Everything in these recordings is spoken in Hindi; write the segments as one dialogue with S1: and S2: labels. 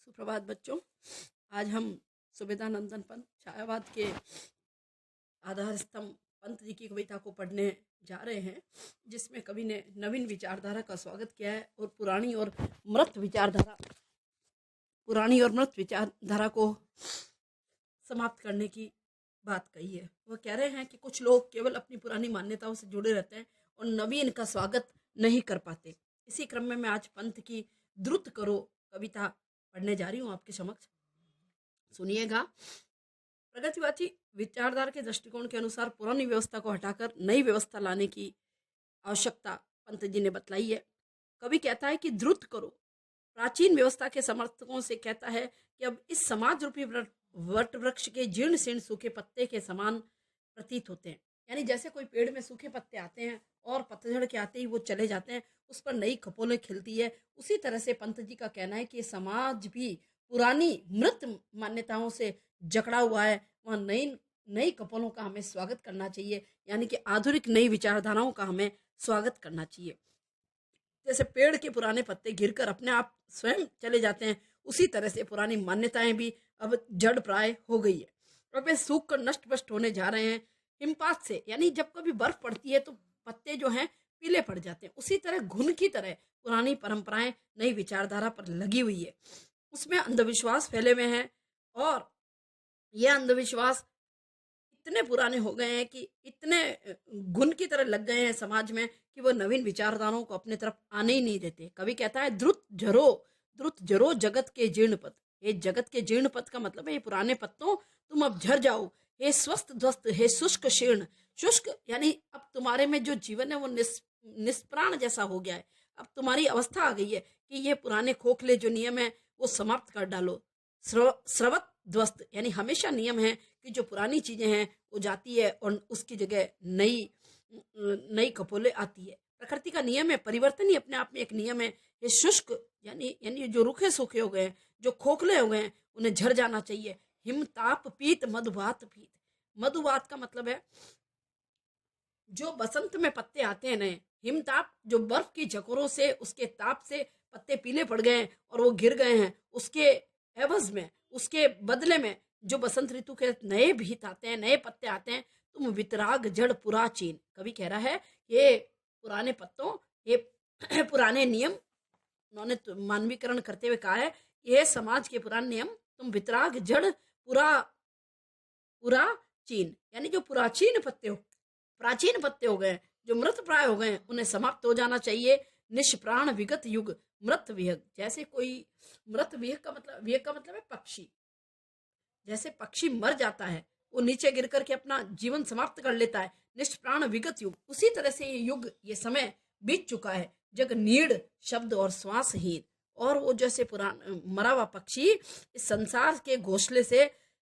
S1: सुप्रभात बच्चों। आज हम सुविधानंदन पंत छायावाद के आधार स्तंभ पंत जी की कविता को पढ़ने जा रहे हैं, जिसमें कवि ने नवीन विचारधारा का स्वागत किया है और पुरानी और मृत विचारधारा को समाप्त करने की बात कही है। वह कह रहे हैं कि कुछ लोग केवल अपनी पुरानी मान्यताओं से जुड़े रहते हैं और नवीन का स्वागत नहीं कर पाते। इसी क्रम में मैं आज पंत की द्रुत करो कविता पढ़ने जा रही हूँ आपके समक्ष। सुनिएगा। प्रगतिवादी विचारधारा के दृष्टिकोण के अनुसार पुरानी व्यवस्था को हटाकर नई व्यवस्था लाने की आवश्यकता पंत जी ने बतलाई है। कवि कहता है कि द्रुत करो प्राचीन व्यवस्था के समर्थकों से कहता है कि अब इस समाज रूपी वट वृक्ष के जीर्ण शीर्ण सूखे पत्ते के समान प्रतीत होते हैं। यानी जैसे कोई पेड़ में सूखे पत्ते आते हैं और पतझड़ के आते ही वो चले जाते हैं, उस पर नई खपोलें खिलती है, उसी तरह से पंत जी का कहना है कि समाज भी पुरानी मृत मान्यताओं से जकड़ा हुआ है। वहाँ नई कपोलों का हमें स्वागत करना चाहिए, यानी कि आधुनिक नई विचारधाराओं का हमें स्वागत करना चाहिए। जैसे पेड़ के पुराने पत्ते गिरकर अपने आप स्वयं चले जाते हैं, उसी तरह से पुरानी मान्यताएं भी अब जड़ प्राय हो गई है और वे सूख कर नष्ट भ्रष्ट होने जा रहे हैं हिमपात से। यानी जब कभी बर्फ पड़ती है तो पत्ते जो हैं पीले पड़ जाते हैं, उसी तरह घुन की तरह पुरानी परंपराएं नई विचारधारा पर लगी हुई है। उसमें अंधविश्वास फैले हुए हैं और यह अंधविश्वास इतने पुराने हो गए हैं कि इतने घुन की तरह लग गए हैं समाज में कि वो नवीन विचारधाराओं को अपने तरफ आने ही नहीं देते। कवि कहता है द्रुत जरो जगत के जीर्ण पद। ये जगत के जीर्ण पद का मतलब है ये पुराने पत्तों तुम अब झर जाओ। हे स्वस्थ ध्वस्त, हे शुष्क शीर्ण। शुष्क यानी अब तुम्हारे में जो जीवन है वो निष्प्राण जैसा हो गया है। अब तुम्हारी अवस्था आ गई है कि ये पुराने खोखले जो नियम है वो समाप्त कर डालो। स्रवत ध्वस्त यानी हमेशा नियम है कि जो पुरानी चीजें हैं वो जाती है और उसकी जगह नई कपोले आती है। प्रकृति का नियम है, परिवर्तन ही अपने आप में एक नियम है। ये शुष्क यानी जो रूखे सूखे हो गए हैं, जो खोखले हो गए हैं, उन्हें झड़ जाना चाहिए। हिम ताप पीत मधुवात पीत। मधुवात का मतलब है जो बसंत में पत्ते आते हैं नए, हिमताप जो बर्फ की झकोरों से उसके ताप से पत्ते पीले पड़ गए हैं और वो गिर गए हैं, उसके एवज में, उसके बदले में जो बसंत ऋतु के नए भीत आते हैं, नए पत्ते आते हैं, तुम वितराग जड़ पुराचीन। कवि कह रहा है ये पुराने पत्तों, ये पुराने नियम, उन्होंने मानवीकरण करते हुए कहा है ये समाज के पुराने नियम तुम वितराग जड़ पुराचीन यानी जो प्राचीन पत्ते हो गए, जो मृत प्राय हो गए, उन्हें समाप्त हो जाना चाहिए। निष्प्राण विगत युग मृत विहग। जैसे कोई मृत विहग का मतलब है पक्षी। जैसे पक्षी मर जाता है, वो नीचे गिर करके अपना जीवन समाप्त कर लेता है। निष्प्राण विगत युग, उसी तरह से ये युग, ये समय बीत चुका है। जग नीड़ शब्द और श्वासहीन। और वो जैसे पुराना मरा हुआ पक्षी इस संसार के घोंसले से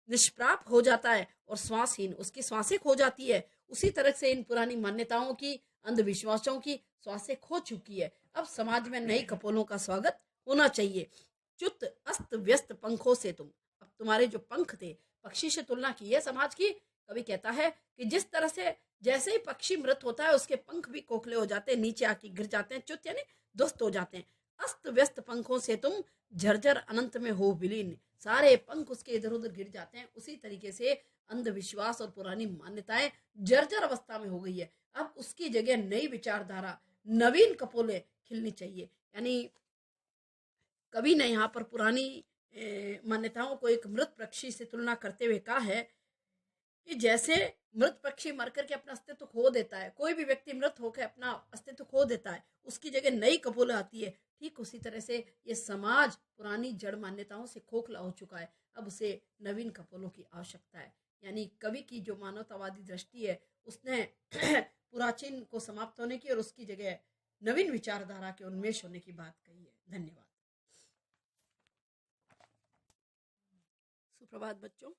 S1: निष्प्राप हो जाता है और श्वासहीन, उसकी श्वासें खो जाती है, उसी तरह से इन पुरानी मान्यताओं की, अंधविश्वासों की श्वासें खो चुकी है। अब समाज में नई कपोलों का स्वागत होना चाहिए। च्युत अस्त व्यस्त पंखों से तुम, अब तुम्हारे जो पंख थे, पक्षी से तुलना की है समाज की। कवि कहता है कि जिस तरह से जैसे ही पक्षी मृत होता है उसके पंख भी खोखले हो जाते हैं, नीचे आके गिर जाते हैं, च्युत यानी ध्वस्त हो जाते हैं। अस्त व्यस्त पंखों से तुम झरझर अनंत में हो विलीन। सारे पंख उसके इधर उधर गिर जाते हैं। उसी तरीके से अंधविश्वास और पुरानी मान्यताएं जर्जर अवस्था में हो गई है। अब उसकी जगह नई विचारधारा, नवीन कपोले खिलनी चाहिए। यानी कवि ने यहाँ पर पुरानी मान्यताओं को एक मृत पक्षी से तुलना करते हुए कहा है कि जैसे मृत पक्षी मर करके अपना अस्तित्व खो देता है, कोई भी व्यक्ति मृत होकर अपना अस्तित्व खो देता है, उसकी जगह नई कपोले आती है, ठीक उसी तरह से ये समाज पुरानी जड़ मान्यताओं से खोखला हो चुका है। अब उसे नवीन कपोलों की आवश्यकता है। यानी कवि की जो मानवतावादी दृष्टि है उसने पुराचीन को समाप्त होने की और उसकी जगह नवीन विचारधारा के उन्मेष होने की बात कही है। धन्यवाद। सुप्रभात बच्चों।